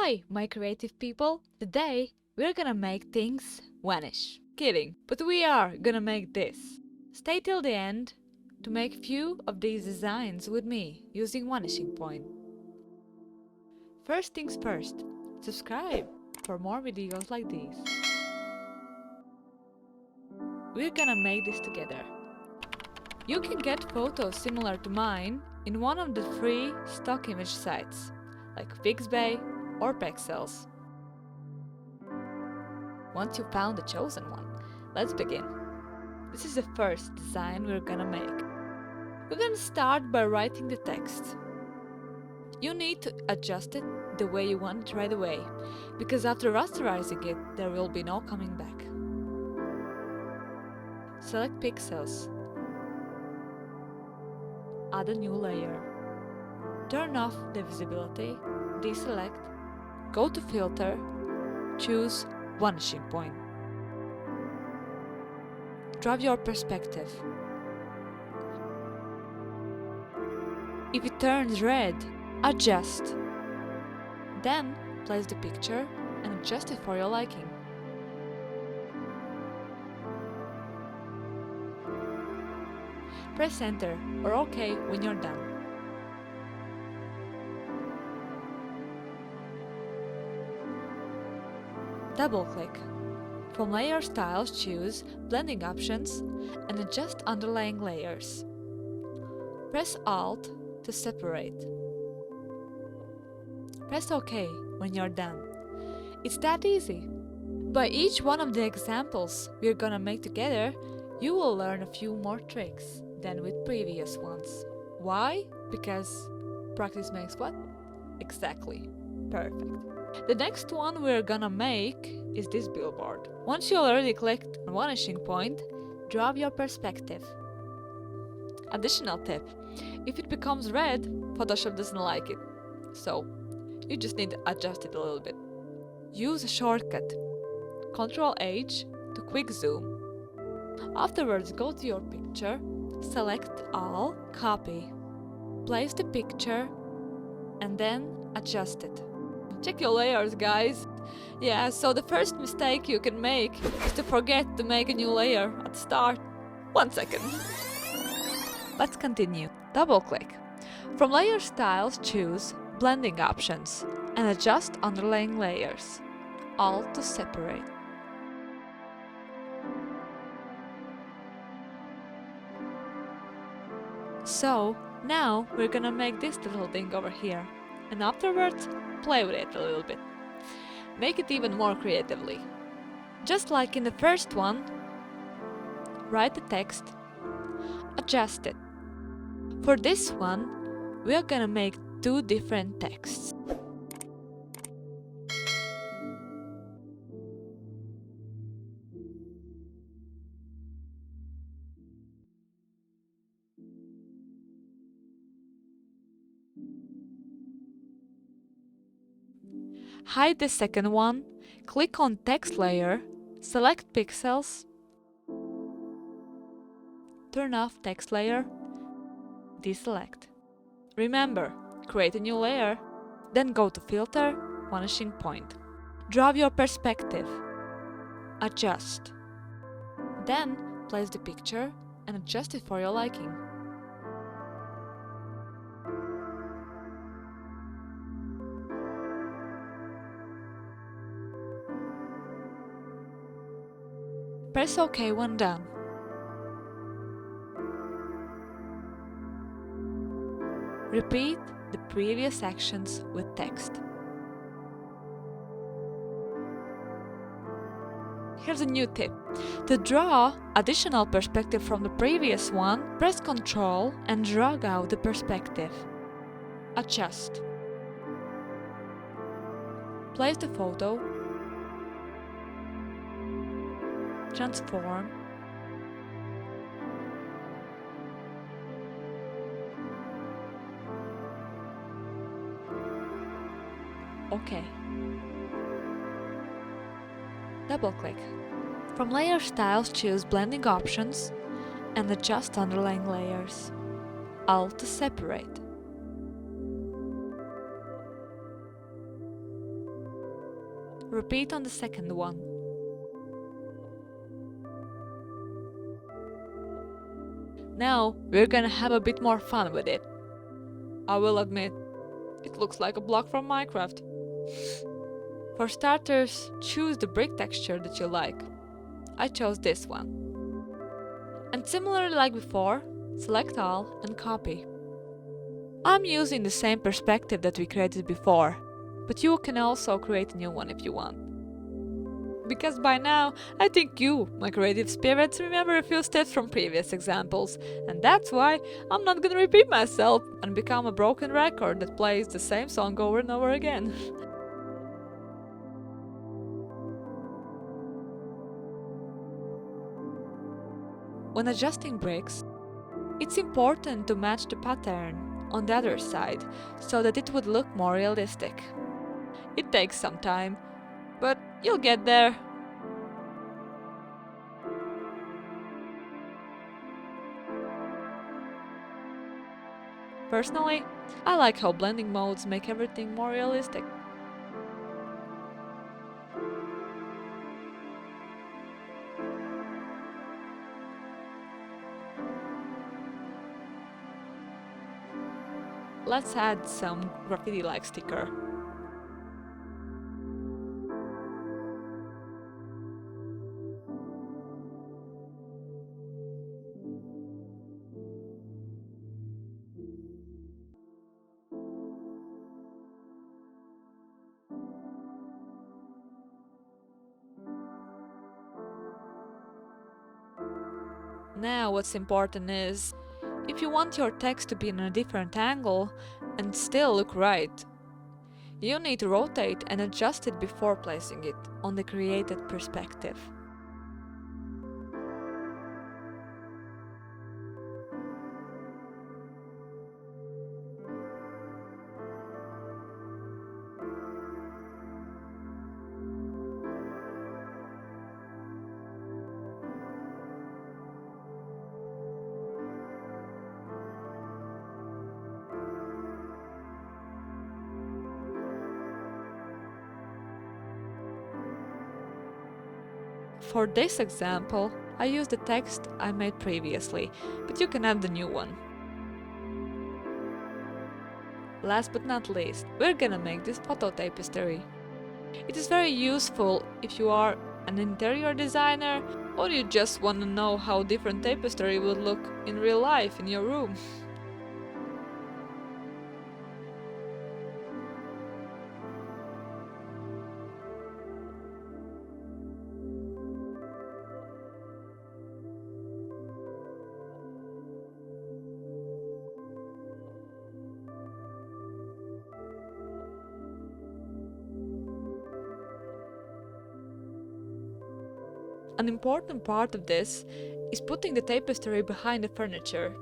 Hi, my creative people! Today we're gonna make things vanish. Kidding, but we are gonna make this. Stay till the end to make few of these designs with me using Vanishing Point. First things first, subscribe for more videos like these. We're gonna make this together. You can get photos similar to mine in one of the free stock image sites, like Pixabay or Pexels. Once you found the chosen one, let's begin. This is the first design we're gonna make. We're gonna start by writing the text. You need to adjust it the way you want it right away, because after rasterizing it, there will be no coming back. Select pixels. Add a new layer. Turn off the visibility, deselect, go to filter, choose Vanishing Point. Drop your perspective. If it turns red, adjust. Then place the picture and adjust it for your liking. Press enter or OK when you're done. Double-click. From Layer Styles, choose Blending Options and adjust underlying layers. Press Alt to separate. Press OK when you're done. It's that easy. By each one of the examples we're gonna make together, you will learn a few more tricks than with previous ones. Why? Because practice makes what? Exactly. Perfect. The next one we're gonna make is this billboard. Once you already clicked on Vanishing Point, drop your perspective. Additional tip: if it becomes red, Photoshop doesn't like it. So, you just need to adjust it a little bit. Use a shortcut, Ctrl-H to quick zoom. Afterwards, go to your picture, select all, copy, place the picture, and then adjust it. Check your layers, guys! Yeah, so the first mistake you can make is to forget to make a new layer at the start. 1 second. Let's continue. Double-click. From Layer Styles, choose Blending Options and adjust underlying layers. Alt to separate. So, now we're gonna make this little thing over here, and afterwards, play with it a little bit. Make it even more creatively. Just like in the first one, write the text, adjust it. For this one, we are gonna make two different texts. Hide the second one, click on text layer, select pixels, turn off text layer, deselect. Remember, create a new layer, then go to filter, Vanishing Point. Drop your perspective, adjust. Then place the picture and adjust it for your liking. Press OK when done. Repeat the previous actions with text. Here's a new tip. To draw additional perspective from the previous one, press Ctrl and drag out the perspective. Adjust. Place the photo. Transform. OK. Double-click. From Layer Styles, choose Blending Options and adjust underlying layers. Alt to separate. Repeat on the second one. Now we're gonna have a bit more fun with it. I will admit, it looks like a block from Minecraft. For starters, choose the brick texture that you like. I chose this one. And similarly like before, select all and copy. I'm using the same perspective that we created before, but you can also create a new one if you want. Because by now, I think you, my creative spirits, remember a few steps from previous examples, and that's why I'm not gonna repeat myself and become a broken record that plays the same song over and over again. When adjusting bricks, it's important to match the pattern on the other side so that it would look more realistic. It takes some time, but you'll get there. Personally, I like how blending modes make everything more realistic. Let's add some graffiti-like sticker. Now what's important is, if you want your text to be in a different angle and still look right, you need to rotate and adjust it before placing it on the created perspective. For this example, I used the text I made previously, but you can add the new one. Last but not least, we're gonna make this photo tapestry. It is very useful if you are an interior designer or you just want to know how different tapestry would look in real life in your room. An important part of this is putting the tapestry behind the furniture.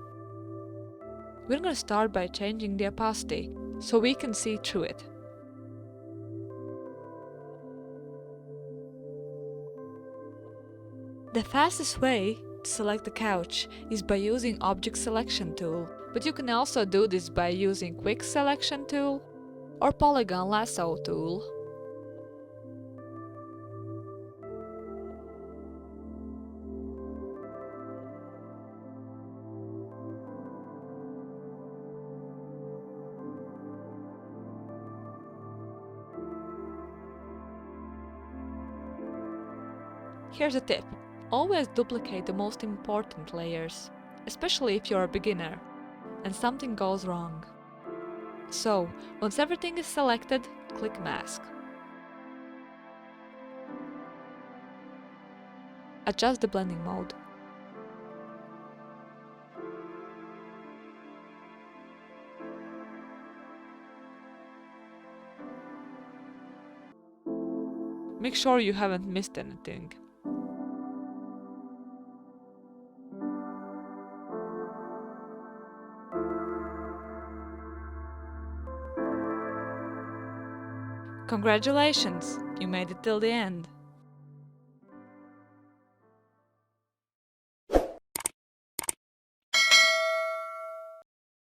We're gonna start by changing the opacity so we can see through it. The fastest way to select the couch is by using Object Selection tool, but you can also do this by using Quick Selection tool or Polygon Lasso tool. Here's a tip. Always duplicate the most important layers, especially if you're a beginner and something goes wrong. So, once everything is selected, click Mask. Adjust the blending mode. Make sure you haven't missed anything. Congratulations! You made it till the end.